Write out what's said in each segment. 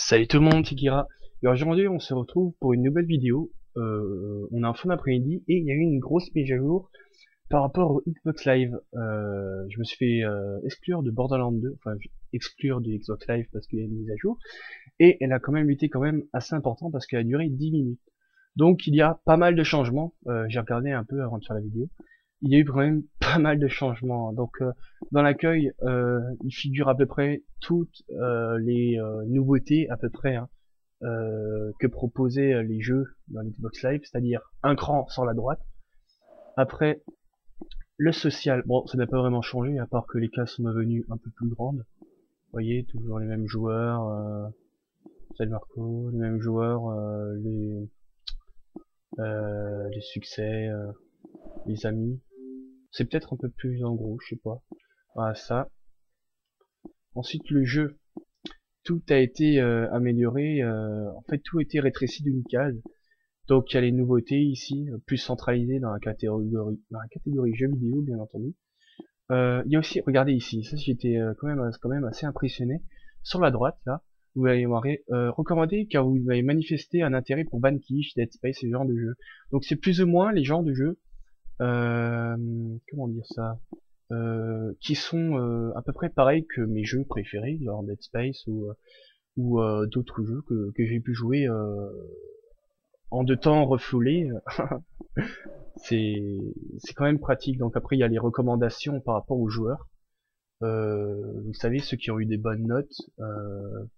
Salut tout le monde, c'est Kira. Et aujourd'hui, on se retrouve pour une nouvelle vidéo. On a un fin d'après-midi et il y a eu une grosse mise à jour par rapport au Xbox Live. Je me suis fait exclure de Borderlands 2, enfin exclure du Xbox Live parce qu'il y a une mise à jour. Et elle a quand même été assez important parce qu'elle a duré 10 minutes. Donc il y a pas mal de changements. J'ai regardé un peu avant de faire la vidéo. Il y a eu quand même pas mal de changements. Donc dans l'accueil, il figure à peu près toutes les nouveautés à peu près, hein, que proposaient les jeux dans l'Xbox Live, c'est-à-dire un cran sur la droite. Après, le social, bon, ça n'a pas vraiment changé, à part que les cases sont devenues un peu plus grandes. Vous voyez, toujours les mêmes joueurs, Salut Marco, les mêmes joueurs, les succès, les amis. C'est peut-être un peu plus en gros, je sais pas. Voilà, ça. Ensuite, le jeu. Tout a été amélioré, en fait tout a été rétréci d'une case. Donc il y a les nouveautés ici, plus centralisées dans la catégorie jeux vidéo bien entendu. Il y a aussi, regardez ici, ça j'étais quand même assez impressionné. Sur la droite là, vous allez voir recommandé car vous avez manifesté un intérêt pour Vanquish, Dead Space, ce genre de jeux. Donc c'est plus ou moins les genres de jeux, comment dire ça, qui sont à peu près pareils que mes jeux préférés, genre Dead Space ou d'autres jeux que j'ai pu jouer en deux temps refoulés. C'est quand même pratique. Donc après il y a les recommandations par rapport aux joueurs. Vous savez, ceux qui ont eu des bonnes notes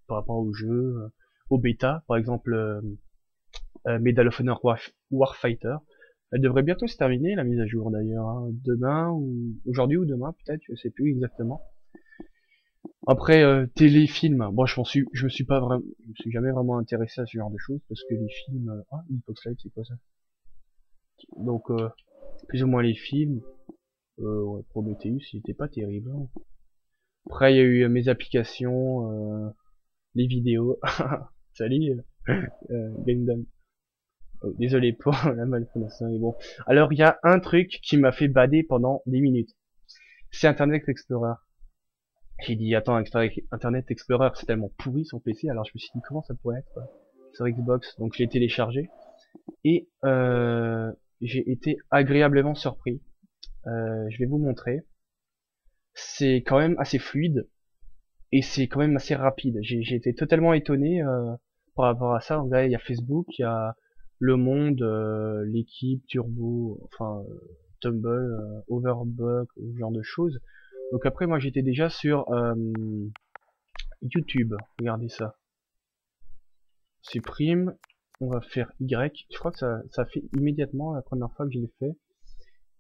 par rapport au jeu, au bêta, par exemple Medal of Honor Warfighter. Elle devrait bientôt se terminer la mise à jour d'ailleurs, hein. Demain ou aujourd'hui ou demain peut-être, je sais plus exactement. Après téléfilm, bon je me suis pas vraiment, je me suis jamais vraiment intéressé à ce genre de choses parce que les films, ah Xbox Live c'est quoi ça? Donc plus ou moins les films, ouais, Prometheus il était pas terrible, hein. Après il y a eu mes applications, les vidéos, salut Gundam. Oh, désolé pour la malprononciation, mais bon. Alors il y a un truc qui m'a fait bader pendant 10 minutes, c'est Internet Explorer. J'ai dit, attends, Internet Explorer, c'est tellement pourri sur PC, alors je me suis dit, comment ça pourrait être sur Xbox? Donc je l'ai téléchargé, et j'ai été agréablement surpris. Je vais vous montrer. C'est quand même assez fluide, et c'est quand même assez rapide. J'ai été totalement étonné par rapport à ça. Donc là, il y a Facebook, il y a Le Monde, l'équipe, Turbo, enfin, Tumble, Overbug, ce genre de choses. Donc après, moi j'étais déjà sur YouTube, regardez ça. Supprime, on va faire Y. Je crois que ça fait immédiatement la première fois que je l'ai fait.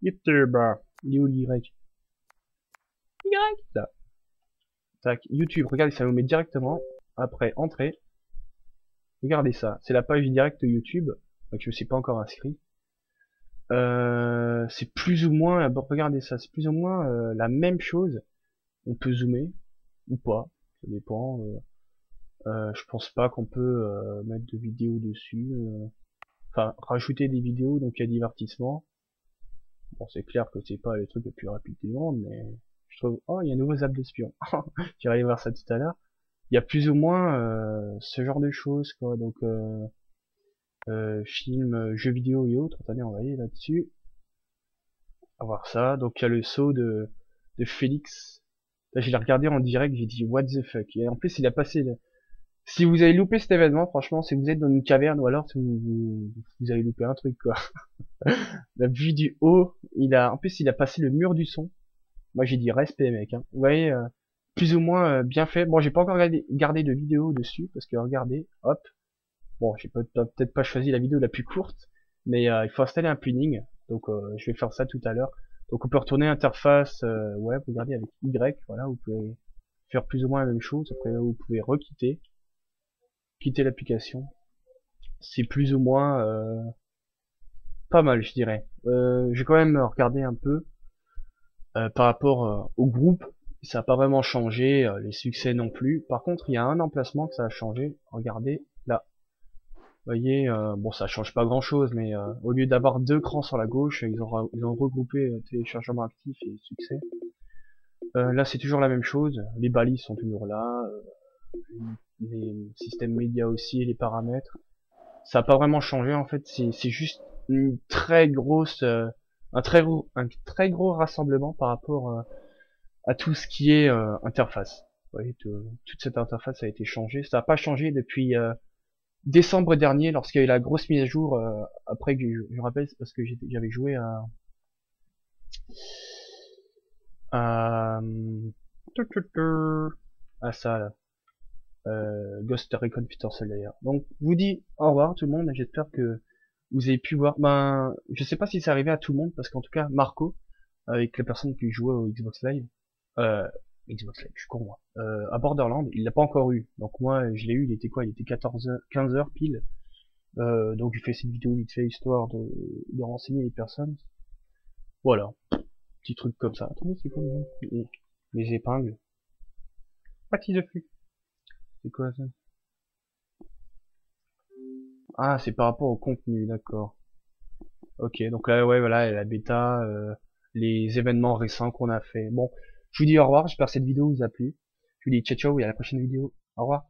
YouTube, il est où l'Y? Y, là. Tac, YouTube, regardez, ça nous met directement. Après, entrée. Regardez ça, c'est la page directe YouTube. Donc je me suis pas encore inscrit. C'est plus ou moins, bon, regardez ça, c'est plus ou moins la même chose. On peut zoomer ou pas, ça dépend. Je pense pas qu'on peut mettre de vidéos dessus. Enfin, rajouter des vidéos, donc il y a divertissement. Bon, c'est clair que c'est pas le truc le plus rapide du monde, mais je trouve... Oh, il y a un nouveau zap d'espion. J'irai aller voir ça tout à l'heure. Il y a plus ou moins ce genre de choses, quoi. Donc, films, jeux vidéo et autres. Attendez, on va aller là-dessus. On va voir ça. Donc, il y a le saut de Félix. Là, je l'ai regardé en direct, j'ai dit, what the fuck. Et en plus, il a passé... Si vous avez loupé cet événement, franchement, si vous êtes dans une caverne ou alors si vous avez loupé un truc, quoi. La vue du haut, en plus, il a passé le mur du son. Moi, j'ai dit respect, mec, hein. Vous voyez, plus ou moins bien fait. Bon, j'ai pas encore gardé de vidéo dessus parce que regardez, hop. Bon, j'ai peut-être pas choisi la vidéo la plus courte, mais il faut installer un plugin. Donc, je vais faire ça tout à l'heure. Donc, on peut retourner interface web. Regardez avec Y, voilà, vous pouvez faire plus ou moins la même chose. Après, vous pouvez quitter l'application. C'est plus ou moins pas mal, je dirais. J'ai quand même regardé un peu par rapport au groupe. Ça n'a pas vraiment changé, les succès non plus. Par contre, il y a un emplacement que ça a changé. Regardez, là. Vous voyez, bon, ça change pas grand-chose, mais au lieu d'avoir deux crans sur la gauche, ils ont regroupé téléchargement actif et succès. Là, c'est toujours la même chose. Les balises sont toujours là. les systèmes médias aussi, les paramètres. Ça a pas vraiment changé en fait, c'est juste une très grosse, un très gros rassemblement par rapport à tout ce qui est interface. Vous voyez, toute cette interface a été changée. Ça n'a pas changé depuis décembre dernier, lorsqu'il y a eu la grosse mise à jour. Après que je me rappelle, c'est parce que j'avais joué à à ça là, Ghost Recon Peter d'ailleurs. Donc je vous dis au revoir tout le monde. J'espère que vous avez pu voir. Ben, je sais pas si c'est arrivé à tout le monde, parce qu'en tout cas Marco, avec les personnes qui jouaient au Xbox Live, euh, Xbox Live, je suis con moi, à Borderland, il l'a pas encore eu. Donc moi, je l'ai eu, il était quoi? Il était 15 heures pile. Donc j'ai fait cette vidéo vite fait histoire de renseigner les personnes. Voilà, petit truc comme ça. Attendez, c'est quoi les épingles? Pas de flux. C'est quoi ça? Ah, c'est par rapport au contenu, d'accord. Ok, donc là, ouais, voilà, la bêta, les événements récents qu'on a fait. Bon, je vous dis au revoir, j'espère que cette vidéo vous a plu. Je vous dis ciao ciao et à la prochaine vidéo. Au revoir.